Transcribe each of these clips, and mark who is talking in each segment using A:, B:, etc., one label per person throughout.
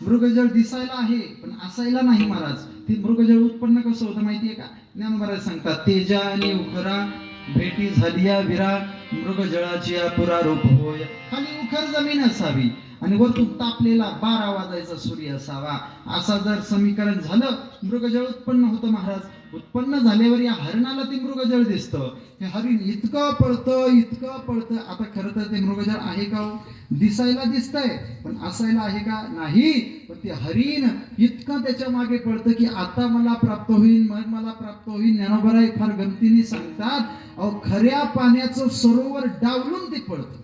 A: मृगजळ दिसायला आहे पण असायला नाही महाराज. ते मृगजळ उत्पन्न कसं होतं माहितीये का? ज्ञानोबा सांगतात, तेजा आणि उखरा भेटी झालिया विरा, मृगजळाची पुरा रूप होय. खाली उखर जमीन असावी आणि वरतून तापलेला 12 वाजायचा सूर्य असावा. असा जर समीकरण झालं, मृगजळ उत्पन्न होतं महाराज. उत्पन्न झाल्यावर या हरणाला ते मृगजळ दिसतं. हे हरिण इतकं पळतं. आता खरं तर ते मृगजळ आहे का हो? दिसायला दिसतंय पण असायला आहे का? नाही. पण ते हरिण इतकं त्याच्या मागे पळतं की आता मला प्राप्त होईल, मग मला प्राप्त होईल. ज्ञानोबराय फार गमतीने सांगतात, अहो खऱ्या पाण्याचं सरोवर डावलून ते पळतं.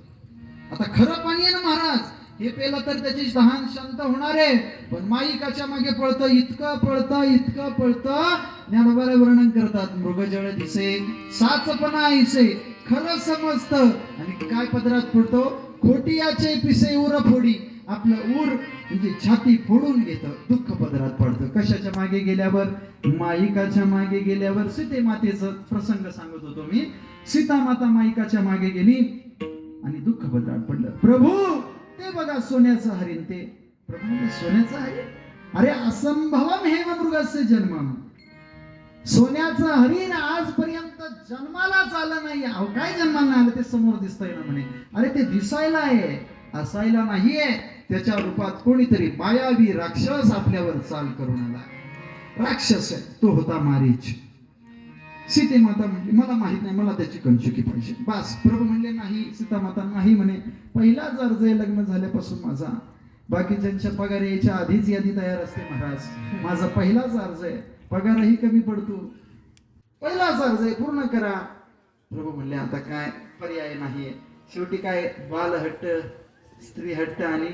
A: आता खरं पाणी आहे ना महाराज, हे पेलं तर त्याची तहान शांत होणार आहे. पण माईकाच्या मागे पळतं, इतकं पळतं. ज्ञानोबराय वर्णन करतात, मृगजळ दिसे साचपणा ऐसे, खरं समजतं आणि काय पदरात पडतो, खोटियाचे पिसे उर फोडी. आपलं उर म्हणजे छाती फोडून घेतं, दुःख पदरात पडतं. कशाच्या मागे गेल्यावर? माईकाच्या मागे गेल्यावर. सीते मातेचा प्रसंग सांगत होतो मी. सीता माता माईकाच्या मागे गेली आणि दुःख पदरात पडलं. प्रभू ते बघा सोन्याचं हरिण. ते प्रभू म्हणजे सोन्याचं हरिण? अरे असंभवम हेव मृगस्य जन्मम. सोन्याचं हरिण आजपर्यंत जन्मालाच आलं नाही. अहो काय जन्माला आलं? ते समोर दिसतंय ना म्हणे. अरे ते दिसायला आहे, असायला नाहीये. त्याच्या रूपात कोणीतरी मायावी राक्षस आपल्यावर चाल करून आला. राक्षस आहे तो, होता मारीच. सीते माता म्हणली, मला माहित नाही, मला त्याची कंचुकी पाहिजे. बस प्रभू म्हणले नाही. सीता माता नाही म्हणे, पहिलाच अर्ज आहे लग्न झाल्यापासून माझा. बाकीच्यांच्या पगार यायच्या आधीच यादी तयार असते महाराज. माझा पहिलाच अर्ज आहे, पगारही कमी पडतो, पहिलाच अर्ज आहे, पूर्ण करा. प्रभू म्हणले आता काय पर्याय नाहीये. शेवटी काय, बालहट्ट, स्त्री हट्ट आणि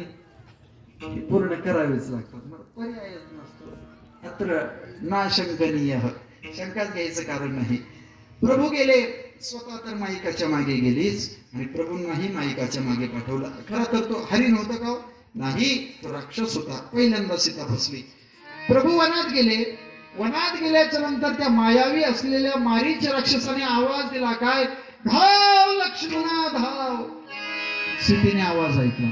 A: पूर्ण करावेच लागतात. पर्याय नसतो. अत्र नाशंकनीय, शंकाच घ्यायचं कारण नाही. प्रभू गेले, स्वतः तर माईकाच्या मागे गेलीच आणि प्रभूंनाही माईकाच्या मागे पाठवलं. खरं तर तो हरिण होता का? नाही, तो राक्षस होता. पहिल्यांदा सीता फसली. प्रभू वनात गेले. वनात गेल्याच्या नंतर त्या मायावी असलेल्या मारीच राक्षसाने आवाज दिला. काय? धाव लक्ष्मणा धाव. सीतेने आवाज ऐकला.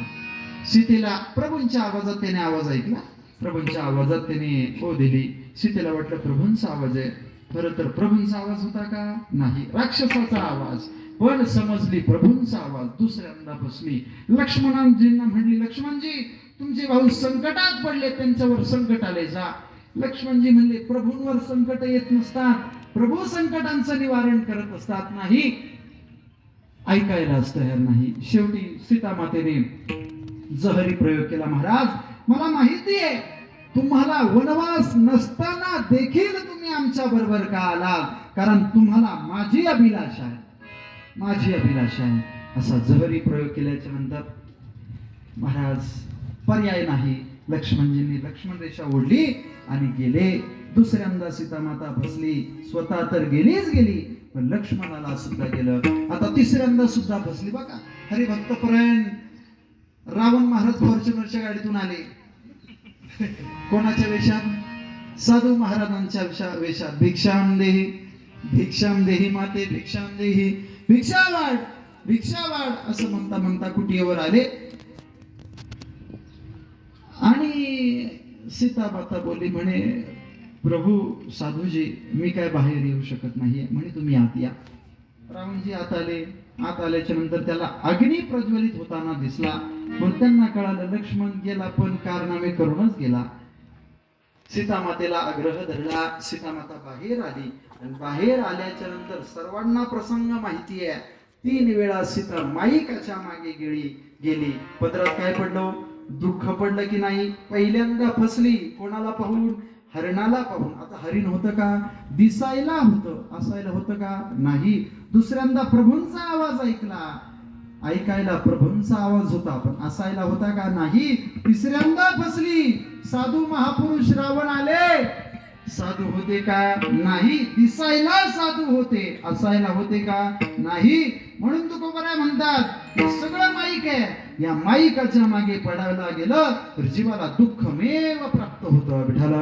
A: सीतेला प्रभूंच्या आवाजात त्याने आवाज ऐकला. प्रभूंच्या आवाजात त्याने हो दिली. सीतेला वाटलं प्रभूंचा आवाज आहे. खरं तर प्रभूंचा आवाज होता का? नाही, राक्षसाचा आवाज. पण समजली प्रभूंचा आवाज. दुसऱ्यांदा बसली. लक्ष्मणांजींना म्हणली, लक्ष्मणजी तुमचे भाऊ संकटात पडले, त्यांच्यावर संकट आले, जा. लक्ष्मणजी म्हणले, प्रभूंवर संकट येत नसतात, प्रभू संकटांचं निवारण करत असतात. नाही, ऐकायलाच तयार नाही. शेवटी सीता मातेने जहरी प्रयोग केला. महाराज मला माहिती आहे तुम्हाला वनवास नसताना देखील तुम्ही आमच्या बरोबर का आला, कारण तुम्हाला माझी अभिलाषा आहे. असा जहरी प्रयोग केल्याच्या नंतर महाराज पर्याय नाही. लक्ष्मणजींनी लक्ष्मण रेषा ओढली आणि गेले. दुसऱ्यांदा सीता माता फसली. स्वतः तर गेलीच गेली, पण लक्ष्मणाला सुद्धा गेलं. आता तिसऱ्यांदा सुद्धा फसली. बघा, हरिभक्तपरायण रावण महाराज फॉर्च्युनरच्या गाडीतून आले. कोणाच्या वेशात? साधू महाराजांच्या वेशात. भिक्षाम देही माते, भिक्षाम देही, भिक्षा वाढ असं म्हणता म्हणता कुटीवर आले. आणि सीता माता बोलली, म्हणे प्रभू साधूजी मी काय बाहेर येऊ शकत नाहीये, म्हणे तुम्ही आत या. रावणजी आत आले. आत आल्याच्या नंतर त्याला अग्नी प्रज्वलित होताना दिसला. पण त्यांना कळालं लक्ष्मण गेला, पण कारनामे करूनच गेला. सीता मातेला आग्रह धरला. सीता माता बाहेर आली आणि बाहेर आल्याच्या नंतर सर्वांना प्रसंग माहिती आहे. 3 वेळा सीता माईकाच्या मागे गेली. पदरात काय पडलं? दुःख पडलं की नाही? पहिल्यांदा फसली. कोणाला पाहून? हरणाला पाहून. आता हरिण होतं का? दिसायला होतं, असायला होतं का? नाही. दुसऱ्यांदा प्रभूंचा आवाज ऐकायला प्रभूंचा आवाज होता, पण असायला होता का? नाही. तिसऱ्यांदा फसली. साधू महापुरुष रावण आले. साधू होते का? नाही. दिसायला साधू होते, असायला होते का? नाही. म्हणून तुकोबराय म्हणतात हे सगळं माईक आहे. या माईकाच्या मागे पडायला गेलं तर जीवाला दुःखमेव प्राप्त होतं. विठाला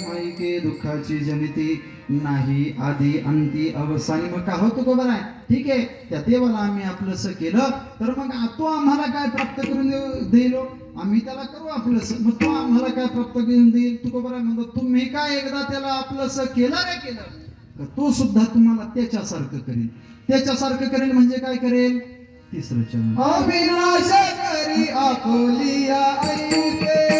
A: माईके दुःखाची देवाची जनिती नाही आधी अंती अवसानी. मग का होतो का बरं आहे, ठीक आहे, त्या देवाला आम्ही आपलंसं केलं तर मग तो आम्हाला काय प्राप्त करून देईल, आम्ही त्याला करू आपलंसं, मग तो आम्हाला काय प्राप्त करून देईल. तू बरं आहे म्हणतो, तुम्ही काय एकदा त्याला आपलंसं केलं नाही केलं तर तो सुद्धा तुम्हाला त्याच्यासारखं करेल. त्याच्यासारखं करेल म्हणजे काय करेल, तिसरं चरण.
B: अविनाश करी आपुलिया ऐके